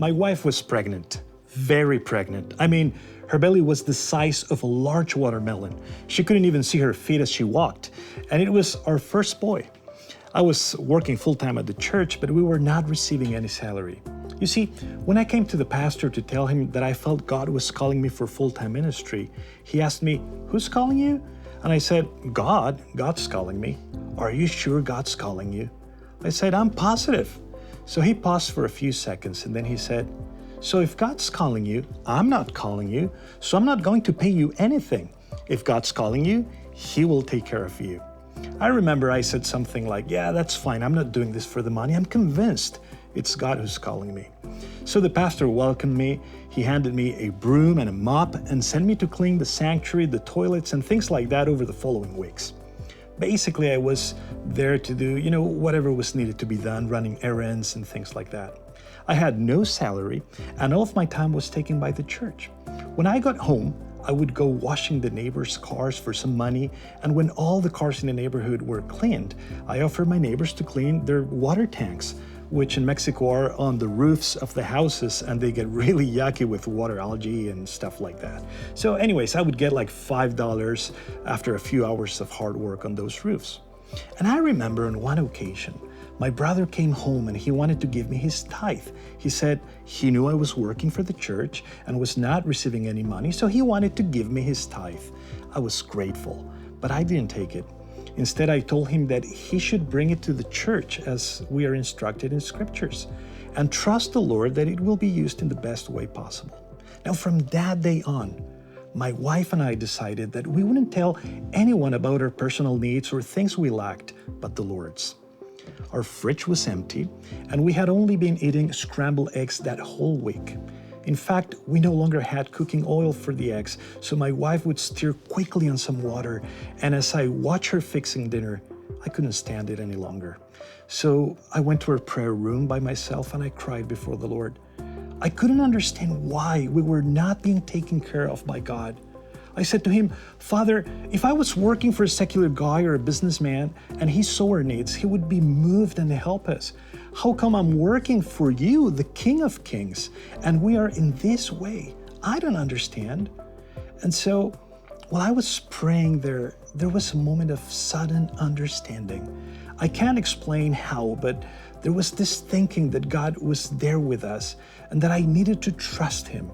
My wife was pregnant, very pregnant. I mean, her belly was the size of a large watermelon. She couldn't even see her feet as she walked. And it was our first boy. I was working full-time at the church, but we were not receiving any salary. You see, when I came to the pastor to tell him that I felt God was calling me for full-time ministry, he asked me, "Who's calling you?" And I said, God's calling me. "Are you sure God's calling you?" I said, "I'm positive." So he paused for a few seconds and then he said, "So if God's calling you, I'm not calling you, so I'm not going to pay you anything. If God's calling you, He will take care of you." I remember I said something like, "Yeah, that's fine. I'm not doing this for the money. I'm convinced it's God who's calling me." So the pastor welcomed me. He handed me a broom and a mop and sent me to clean the sanctuary, the toilets, and things like that over the following weeks. Basically, I was there to do, whatever was needed to be done, running errands and things like that. I had no salary, and all of my time was taken by the church. When I got home, I would go washing the neighbors' cars for some money, and when all the cars in the neighborhood were cleaned, I offered my neighbors to clean their water tanks, which in Mexico are on the roofs of the houses, and they get really yucky with water algae and stuff like that. So anyways, I would get like $5 after a few hours of hard work on those roofs. And I remember on one occasion, my brother came home and he wanted to give me his tithe. He said he knew I was working for the church and was not receiving any money, so he wanted to give me his tithe. I was grateful, but I didn't take it. Instead, I told him that he should bring it to the church as we are instructed in scriptures and trust the Lord that it will be used in the best way possible. Now, from that day on, my wife and I decided that we wouldn't tell anyone about our personal needs or things we lacked, but the Lord's. Our fridge was empty, and we had only been eating scrambled eggs that whole week. In fact, we no longer had cooking oil for the eggs, so my wife would stir quickly on some water, and as I watched her fixing dinner, I couldn't stand it any longer. So I went to her prayer room by myself and I cried before the Lord. I couldn't understand why we were not being taken care of by God. I said to him, "Father, if I was working for a secular guy or a businessman and he saw our needs, he would be moved and help us. How come I'm working for you, the King of Kings, and we are in this way? I don't understand." And so while I was praying there was a moment of sudden understanding. I can't explain how, but there was this thinking that God was there with us and that I needed to trust Him.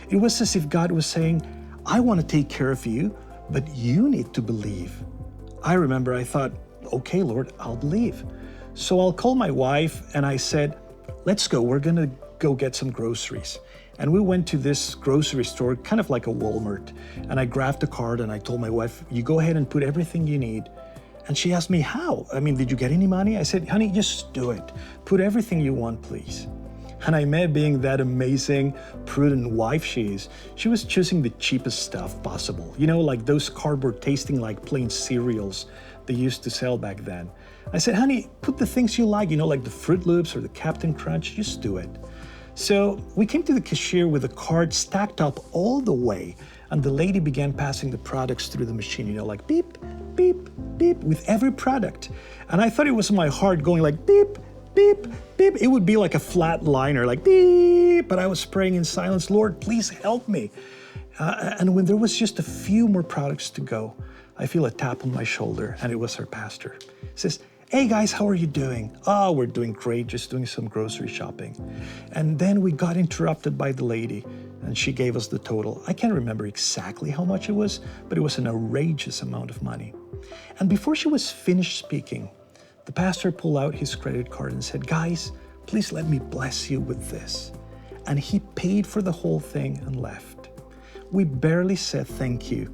It was as if God was saying, "I want to take care of you, but you need to believe." I remember I thought, "Okay, Lord, I'll believe." So I'll call my wife and I said, "Let's go. We're going to go get some groceries." And we went to this grocery store, kind of like a Walmart. And I grabbed a card and I told my wife, "You go ahead and put everything you need." And she asked me, "How? I mean, did you get any money?" I said, "Honey, just do it. Put everything you want, please." And I met being that amazing, prudent wife she is. She was choosing the cheapest stuff possible. Like those cardboard tasting like plain cereals they used to sell back then. I said, "Honey, put the things you like the Fruit Loops or the Captain Crunch, just do it." So we came to the cashier with a card stacked up all the way, and the lady began passing the products through the machine, like beep, beep, beep, with every product. And I thought it was my heart going like beep, beep, beep. It would be like a flat liner, like beep, but I was praying in silence, "Lord, please help me." And when there was just a few more products to go, I feel a tap on my shoulder, and it was our pastor. He says, "Hey guys, how are you doing?" "Oh, we're doing great, just doing some grocery shopping." And then we got interrupted by the lady, and she gave us the total. I can't remember exactly how much it was, but it was an outrageous amount of money. And before she was finished speaking, the pastor pulled out his credit card and said, "Guys, please let me bless you with this." And he paid for the whole thing and left. We barely said thank you,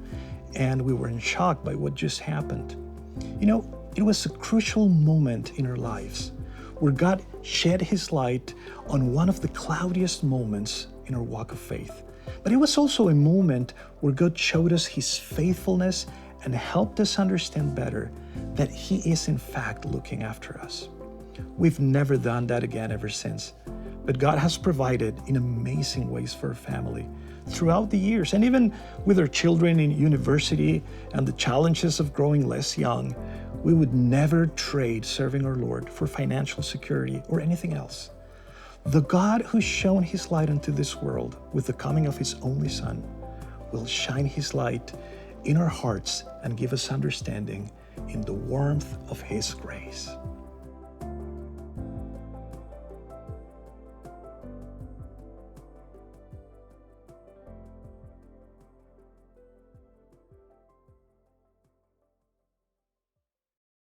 and we were in shock by what just happened. It was a crucial moment in our lives where God shed His light on one of the cloudiest moments in our walk of faith. But it was also a moment where God showed us His faithfulness and helped us understand better that He is in fact looking after us. We've never done that again ever since, but God has provided in amazing ways for our family throughout the years, and even with our children in university and the challenges of growing less young, we would never trade serving our Lord for financial security or anything else. The God who shone his light into this world with the coming of his only Son will shine his light in our hearts and give us understanding in the warmth of his grace.